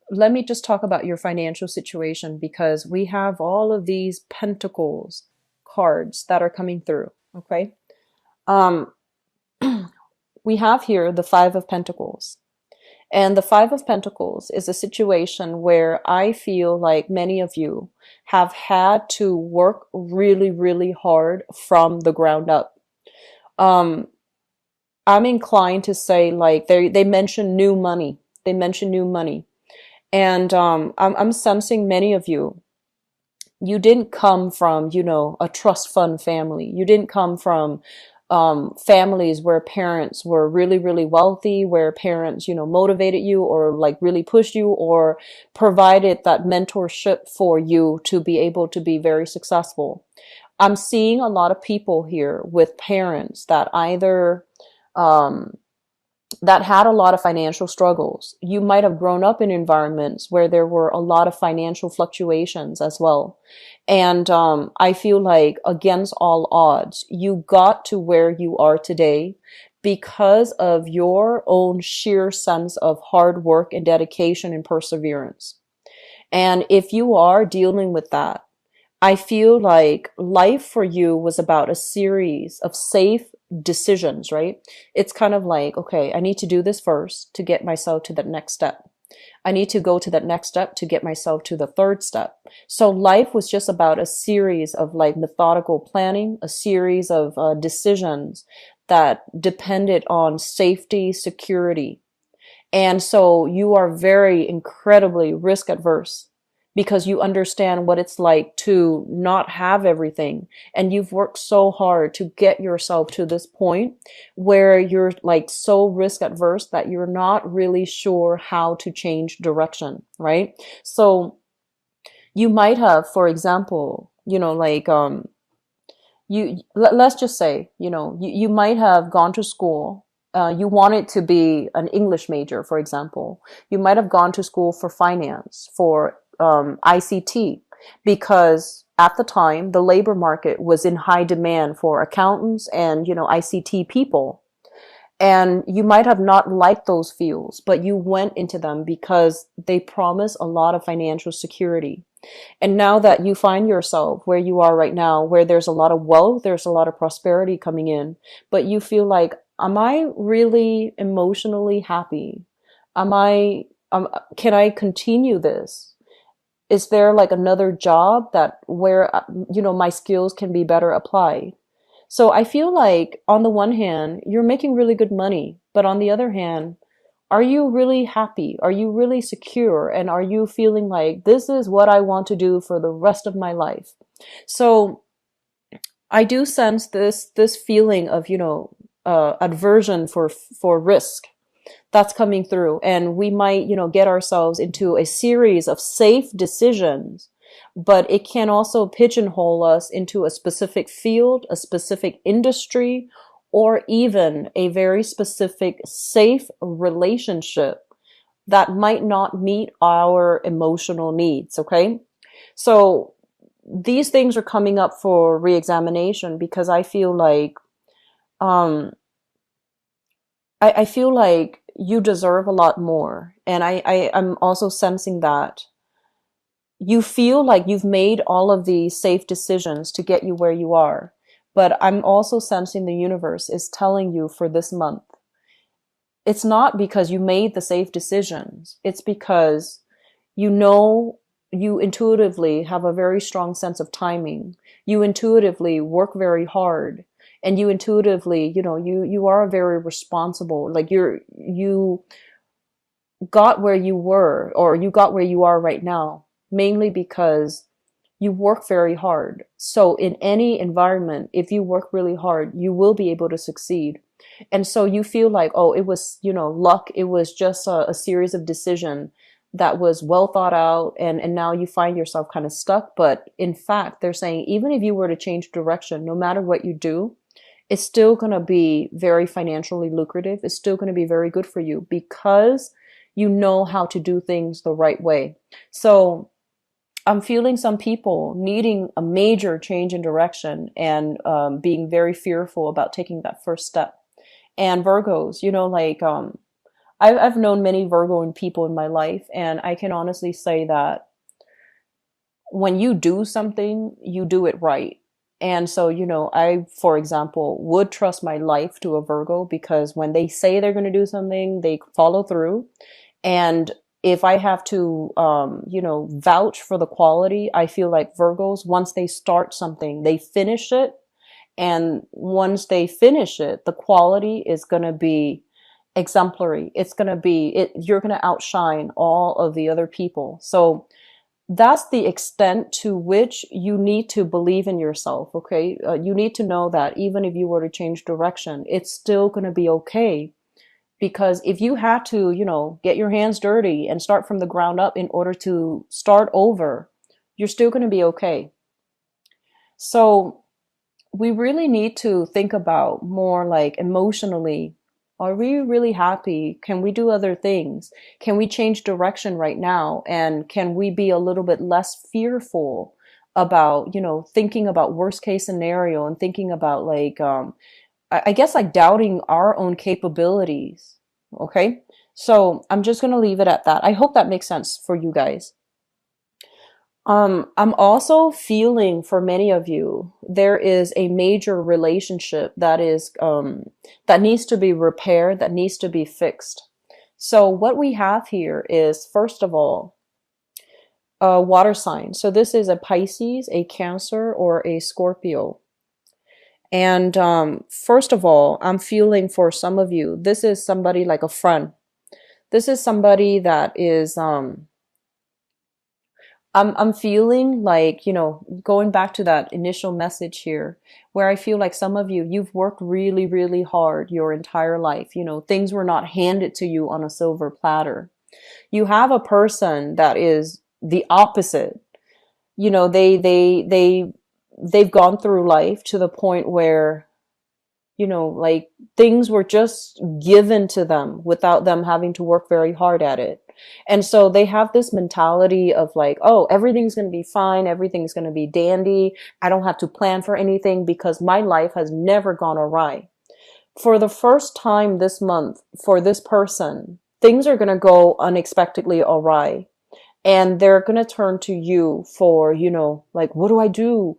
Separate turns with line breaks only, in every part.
let me just talk about your financial situation because we have all of these pentacles cards that are coming through. Okay. Um, we have here the Five of Pentacles. And the Five of Pentacles is a situation where I feel like many of you have had to work really, really hard from the ground up. Um, I'm inclined to say like they mention new money. They mention new money. And I'm sensing many of you didn't come from, a trust fund family. You didn't come from families where parents were really, really wealthy, where parents, motivated you or like really pushed you or provided that mentorship for you to be able to be very successful. I'm seeing a lot of people here with parents that either um, that had a lot of financial struggles. You might have grown up in environments where there were a lot of financial fluctuations as well. And I feel like against all odds, you got to where you are today because of your own sheer sense of hard work and dedication and perseverance. And if you are dealing with that, I feel like life for you was about a series of safe decisions, right? It's kind of like, okay, I need to do this first to get myself to that next step. I need to go to that next step to get myself to the third step. So life was just about a series of like methodical planning, a series of decisions that depended on safety, security. And so you are very incredibly risk adverse because you understand what it's like to not have everything. And you've worked so hard to get yourself to this point where you're like so risk adverse that you're not really sure how to change direction, right? So you might have, for example, let's just say, you might have gone to school. You wanted to be an English major, for example. You might have gone to school for finance, for ICT, because at the time the labor market was in high demand for accountants and, ICT people. And you might have not liked those fields, but you went into them because they promise a lot of financial security. And now that you find yourself where you are right now, where there's a lot of wealth, there's a lot of prosperity coming in, but you feel like, am I really emotionally happy? Am I, can I continue this? Is there like another job that where, my skills can be better applied? So I feel like on the one hand, you're making really good money, but on the other hand, are you really happy? Are you really secure? And are you feeling like this is what I want to do for the rest of my life? So I do sense this feeling of, aversion for risk that's coming through. And we might, get ourselves into a series of safe decisions, but it can also pigeonhole us into a specific field, a specific industry, or even a very specific safe relationship that might not meet our emotional needs. Okay. So these things are coming up for reexamination because I feel like, um, I feel like you deserve a lot more. And I'm also sensing that you feel like you've made all of these safe decisions to get you where you are. But I'm also sensing the universe is telling you for this month, it's not because you made the safe decisions. It's because you know, you intuitively have a very strong sense of timing. You intuitively work very hard. And you intuitively, you are very responsible. Like you got where you were, or you got where you are right now, mainly because you work very hard. So in any environment, if you work really hard, you will be able to succeed. And so you feel like, oh, it was, luck. It was just a series of decision that was well thought out. And now you find yourself kind of stuck. But in fact, they're saying, even if you were to change direction, no matter what you do, it's still going to be very financially lucrative. It's still going to be very good for you because you know how to do things the right way. So I'm feeling some people needing a major change in direction and being very fearful about taking that first step. And Virgos, I've known many Virgo people in my life, and I can honestly say that when you do something, you do it right. And so, I, for example, would trust my life to a Virgo because when they say they're going to do something, they follow through. And if I have to, vouch for the quality, I feel like Virgos, once they start something, they finish it. And once they finish it, the quality is going to be exemplary. It's going to be, you're going to outshine all of the other people. So that's the extent to which you need to believe in yourself. Okay. You need to know that even if you were to change direction, it's still going to be okay. Because if you had to, get your hands dirty and start from the ground up in order to start over, you're still going to be okay. So we really need to think about more like emotionally. Are we really happy? Can we do other things? Can we change direction right now? And can we be a little bit less fearful about, thinking about worst case scenario and thinking about like, I guess like doubting our own capabilities. Okay. So I'm just going to leave it at that. I hope that makes sense for you guys. I'm also feeling for many of you, there is a major relationship that is, that needs to be repaired, that needs to be fixed. So what we have here is, first of all, a water sign. So this is a Pisces, a Cancer, or a Scorpio. And first of all, I'm feeling for some of you, this is somebody like a friend. This is somebody that is, I'm feeling like, going back to that initial message here, where I feel like some of you, you've worked really, really hard your entire life. Things were not handed to you on a silver platter. You have a person that is the opposite. They've gone through life to the point where, like things were just given to them without them having to work very hard at it. And so they have this mentality of like, oh, everything's going to be fine. Everything's going to be dandy. I don't have to plan for anything because my life has never gone awry. For the first time this month, for this person, things are going to go unexpectedly awry. And they're going to turn to you for, like, what do I do?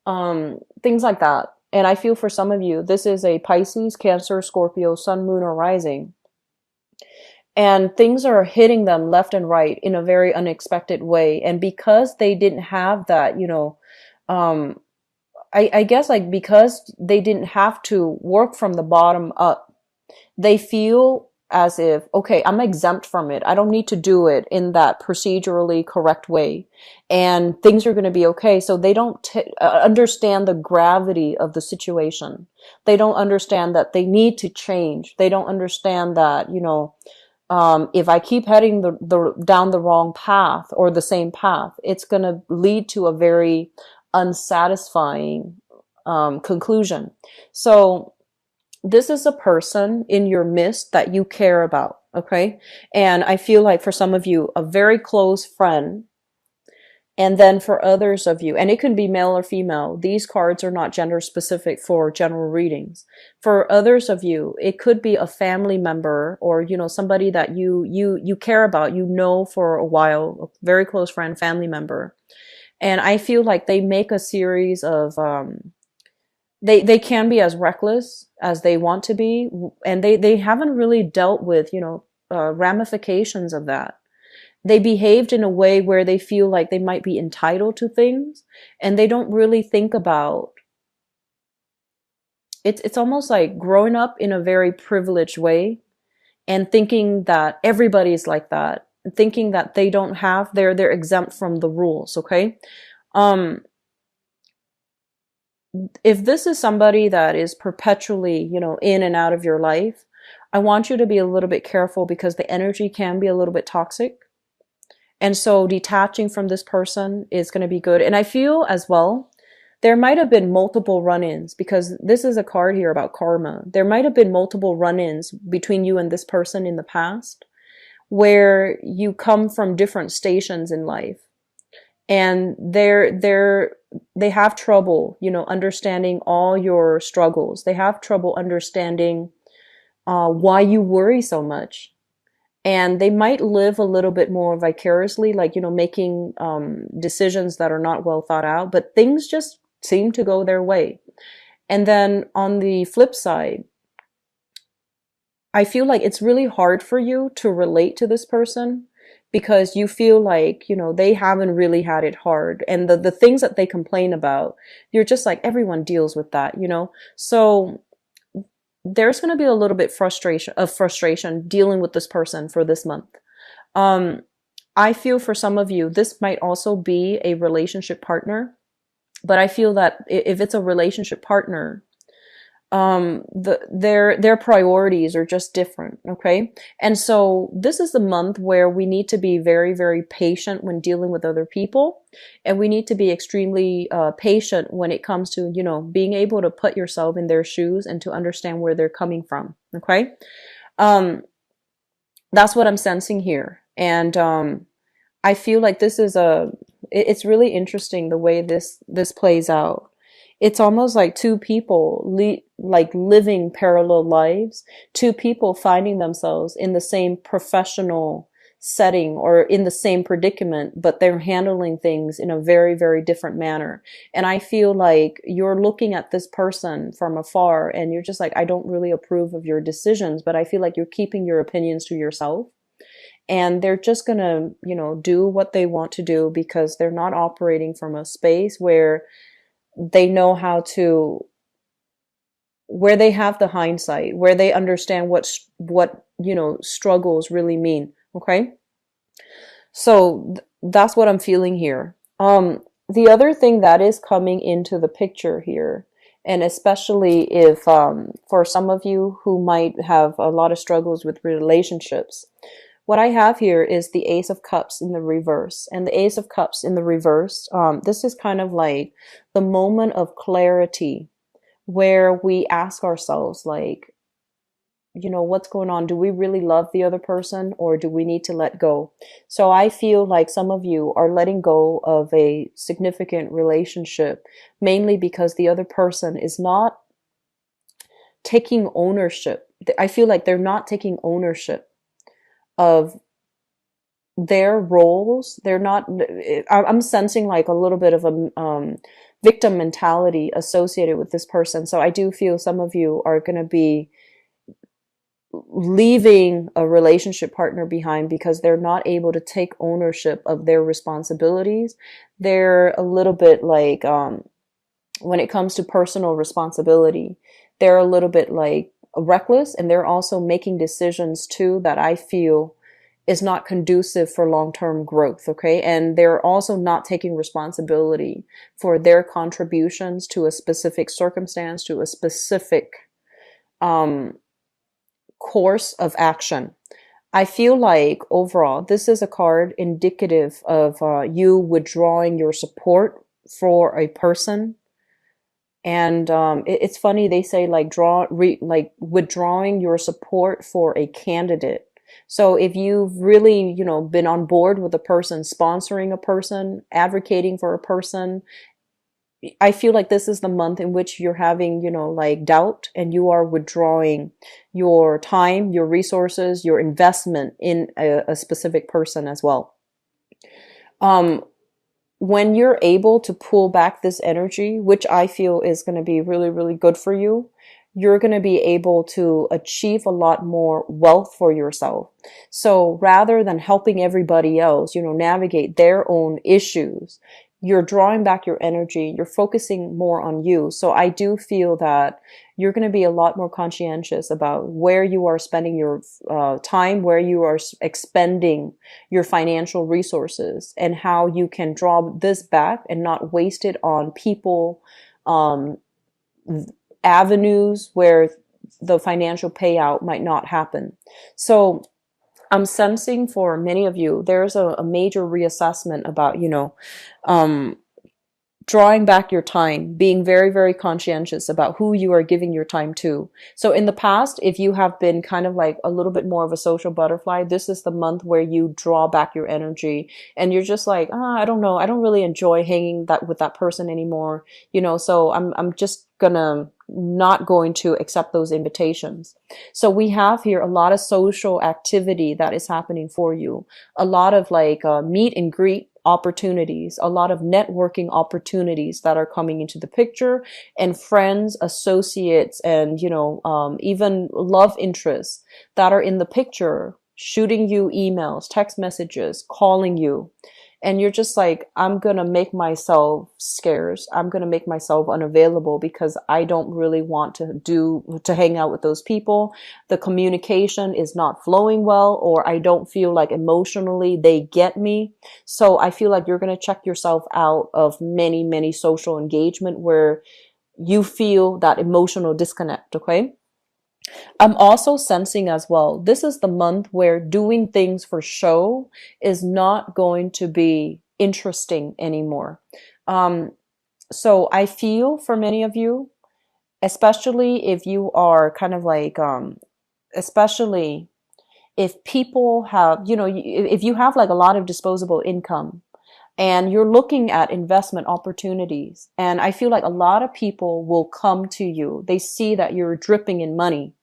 Things like that. And I feel for some of you, this is a Pisces, Cancer, Scorpio, Sun, Moon, or Rising. And things are hitting them left and right in a very unexpected way. And because they didn't have that, I guess like because they didn't have to work from the bottom up, they feel as if, okay, I'm exempt from it. I don't need to do it in that procedurally correct way. And things are going to be okay. So they don't understand the gravity of the situation. They don't understand that they need to change. They don't understand that, if I keep heading down the wrong path or the same path, it's going to lead to a very unsatisfying conclusion. So this is a person in your midst that you care about, okay? And I feel like for some of you, a very close friend. And then for others of you, and it can be male or female, these cards are not gender specific for general readings. For others of you, it could be a family member or, somebody that you care about, for a while, a very close friend, family member. And I feel like they make a series of, they can be as reckless as they want to be. And they haven't really dealt with, ramifications of that. They behaved in a way where they feel like they might be entitled to things and they don't really think about it's almost like growing up in a very privileged way and thinking that everybody's like that, thinking that they don't have they're exempt from the rules, okay? If this is somebody that is perpetually, in and out of your life, I want you to be a little bit careful because the energy can be a little bit toxic. And so detaching from this person is going to be good. And I feel as well, there might have been multiple run-ins because this is a card here about karma. There might have been multiple run-ins between you and this person in the past where you come from different stations in life. And they have trouble, understanding all your struggles. They have trouble understanding why you worry so much. and they might live a little bit more vicariously, like, making decisions that are not well thought out, but things just seem to go their way. And then on the flip side, I feel like it's really hard for you to relate to this person because you feel like, they haven't really had it hard. And the things that they complain about, you're just like, everyone deals with that. So there's going to be a little bit frustration dealing with this person for this month. I feel for some of you, this might also be a relationship partner, but I feel that if it's a relationship partner, their priorities are just different. Okay. And so this is the month where we need to be very, very patient when dealing with other people. And we need to be extremely patient when it comes to, being able to put yourself in their shoes and to understand where they're coming from. Okay. That's what I'm sensing here. And, I feel like this is it's really interesting the way this plays out. It's almost like two people living parallel lives, two people finding themselves in the same professional setting or in the same predicament, but they're handling things in a very, very different manner. And I feel like you're looking at this person from afar and you're just like, I don't really approve of your decisions, but I feel like you're keeping your opinions to yourself. And they're just gonna, do what they want to do because they're not operating from a space where they know where they have the hindsight, where they understand what struggles really mean. Okay. So that's what I'm feeling here. The other thing that is coming into the picture here, and especially if, for some of you who might have a lot of struggles with relationships, what I have here is the Ace of Cups in the reverse. And the Ace of Cups in the reverse, this is kind of like the moment of clarity where we ask ourselves, like, what's going on? Do we really love the other person or do we need to let go? So I feel like some of you are letting go of a significant relationship, mainly because the other person is not taking ownership. I feel like they're not taking ownership of their roles. They're not, I'm sensing like a little bit of a victim mentality associated with this person. So I do feel some of you are going to be leaving a relationship partner behind because they're not able to take ownership of their responsibilities. They're a little bit like, when it comes to personal responsibility, they're a little bit like reckless, and they're also making decisions too that I feel is not conducive for long-term growth. Okay. And they're also not taking responsibility for their contributions to a specific circumstance, to a specific, course of action. I feel like overall, this is a card indicative of you withdrawing your support for a person. And it's funny, they say like withdrawing your support for a candidate. So if you've really, been on board with a person, sponsoring a person, advocating for a person, I feel like this is the month in which you're having, like doubt, and you are withdrawing your time, your resources, your investment in a specific person as well. When you're able to pull back this energy, which I feel is going to be really, really good for you, you're going to be able to achieve a lot more wealth for yourself. So rather than helping everybody else, navigate their own issues, you're drawing back your energy, you're focusing more on you. So I do feel that you're going to be a lot more conscientious about where you are spending your time, where you are expending your financial resources, and how you can draw this back and not waste it on people, avenues where the financial payout might not happen. So I'm sensing for many of you, there's a major reassessment about, drawing back your time, being very, very conscientious about who you are giving your time to. So in the past, if you have been kind of like a little bit more of a social butterfly, this is the month where you draw back your energy and you're just like, I don't know. I don't really enjoy hanging with that person anymore. So I'm just gonna not going to accept those invitations. So we have here a lot of social activity that is happening for you, a lot of like meet and greet opportunities, a lot of networking opportunities that are coming into the picture, and friends, associates, and even love interests that are in the picture, shooting you emails, text messages, calling you. And you're just like, I'm going to make myself scarce. I'm going to make myself unavailable because I don't really want to hang out with those people. The communication is not flowing well, or I don't feel like emotionally they get me. So I feel like you're going to check yourself out of many, many social engagement where you feel that emotional disconnect. Okay. I'm also sensing as well, this is the month where doing things for show is not going to be interesting anymore. Um, so I feel for many of you, especially if you are kind of like, especially if people have, if you have like a lot of disposable income and you're looking at investment opportunities, and I feel like a lot of people will come to you. They see that you're dripping in money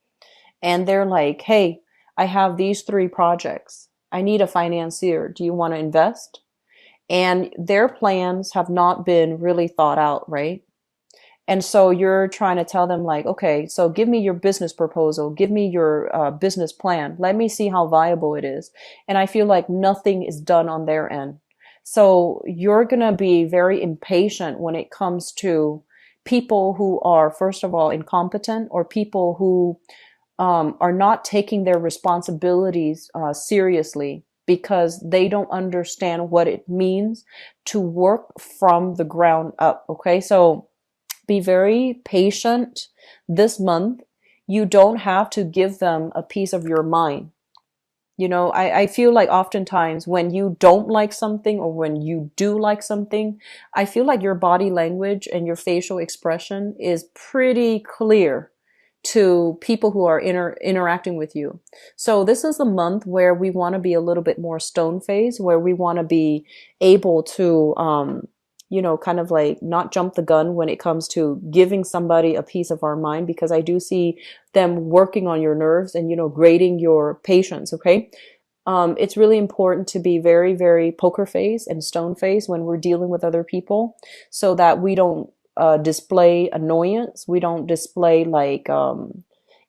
and they're like, hey, I have these 3 projects. I need a financier. Do you want to invest? And their plans have not been really thought out, right? And so you're trying to tell them like, okay, so give me your business proposal. Give me your business plan. Let me see how viable it is. And I feel like nothing is done on their end. So you're going to be very impatient when it comes to people who are, first of all, incompetent, or people who are not taking their responsibilities seriously because they don't understand what it means to work from the ground up. Okay, so be very patient this month. You don't have to give them a piece of your mind. I feel like oftentimes when you don't like something or when you do like something, I feel like your body language and your facial expression is pretty clear to people who are interacting with you. So this is a month where we want to be a little bit more stone faced, where we want to be able to, kind of like not jump the gun when it comes to giving somebody a piece of our mind, because I do see them working on your nerves and, grading your patience. Okay. It's really important to be very, very poker face and stone face when we're dealing with other people, so that we don't display annoyance. We don't display like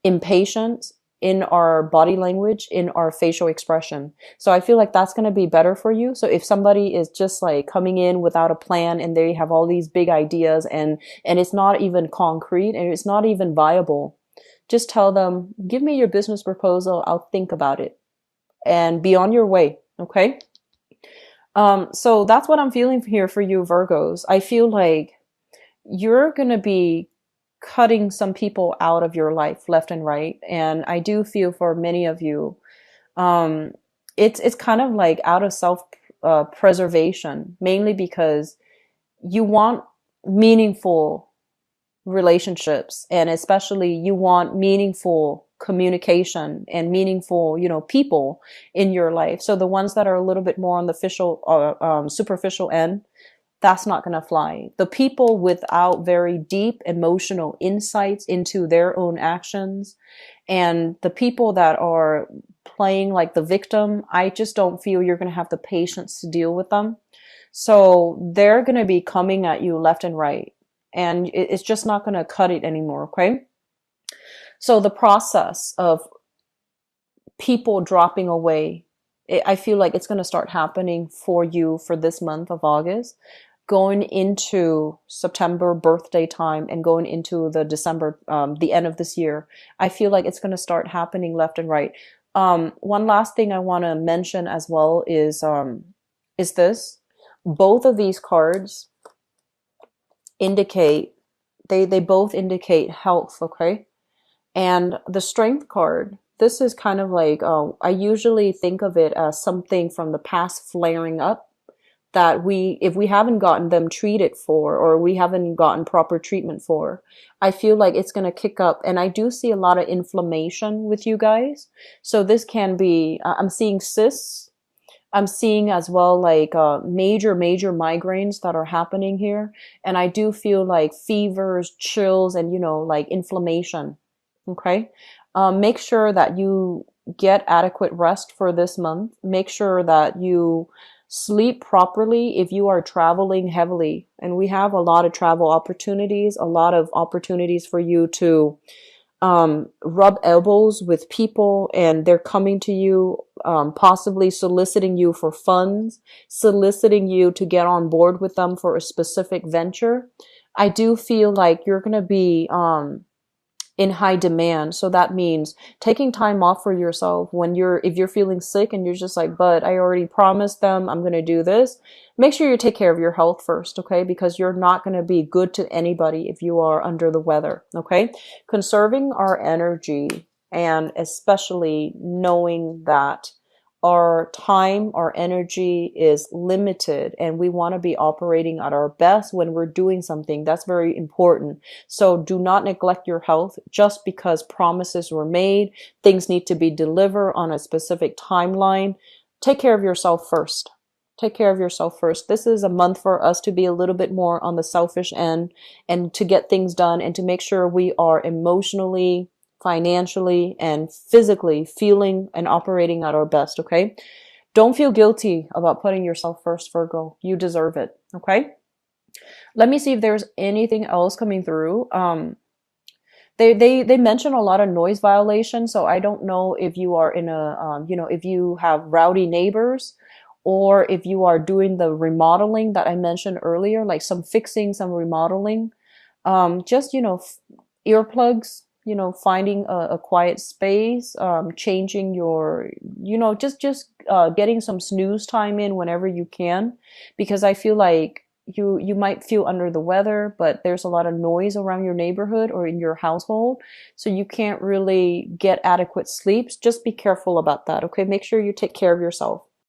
impatience in our body language, in our facial expression. So I feel like that's going to be better for you. So if somebody is just like coming in without a plan and they have all these big ideas and it's not even concrete and it's not even viable, just tell them, give me your business proposal. I'll think about it, and be on your way. Okay. So that's what I'm feeling here for you, Virgos. I feel like you're going to be cutting some people out of your life left and right. And I do feel for many of you, it's kind of like out of self preservation, mainly because you want meaningful relationships, and especially you want meaningful communication and meaningful, people in your life. So the ones that are a little bit more on the superficial end, that's not going to fly. The people without very deep emotional insights into their own actions, and the people that are playing like the victim, I just don't feel you're going to have the patience to deal with them. So they're going to be coming at you left and right, and it's just not going to cut it anymore. Okay. So the process of people dropping away, I feel like it's going to start happening for you for this month of August, going into September birthday time, and going into the December, the end of this year. I feel like it's going to start happening left and right. One last thing I want to mention as well is this. Both of these cards indicate, they both indicate health. Okay. And the Strength card, this is kind of like, I usually think of it as something from the past flaring up, that if we haven't gotten them treated for, or we haven't gotten proper treatment for, I feel like it's going to kick up. And I do see a lot of inflammation with you guys. So this can be, I'm seeing cysts. I'm seeing as well like major migraines that are happening here. And I do feel like fevers, chills, and, like inflammation. Okay. Make sure that you get adequate rest for this month. Make sure that you sleep properly if you are traveling heavily. And we have a lot of travel opportunities, a lot of opportunities for you to rub elbows with people, and they're coming to you, possibly soliciting you for funds, soliciting you to get on board with them for a specific venture. I do feel like you're going to be in high demand. So that means taking time off for yourself when if you're feeling sick and you're just like, but I already promised them I'm going to do this. Make sure you take care of your health first, okay? Because you're not going to be good to anybody if you are under the weather, okay? Conserving our energy, and especially knowing that our time, our energy is limited, and we want to be operating at our best when we're doing something. That's very important. So do not neglect your health just because promises were made. Things need to be delivered on a specific timeline. Take care of yourself first. Take care of yourself first. This is a month for us to be a little bit more on the selfish end and to get things done and to make sure we are emotionally, financially, and physically feeling and operating at our best, okay? Don't feel guilty about putting yourself first, Virgo. You deserve it, okay? Let me see if there's anything else coming through. They mention a lot of noise violations, so I don't know if you are in a, if you have rowdy neighbors, or if you are doing the remodeling that I mentioned earlier, like some fixing, some remodeling. Just, earplugs, finding a quiet space, changing your, just getting some snooze time in whenever you can, because I feel like you might feel under the weather, but there's a lot of noise around your neighborhood or in your household, so you can't really get adequate sleep. Just be careful about that, okay? Make sure you take care of yourself.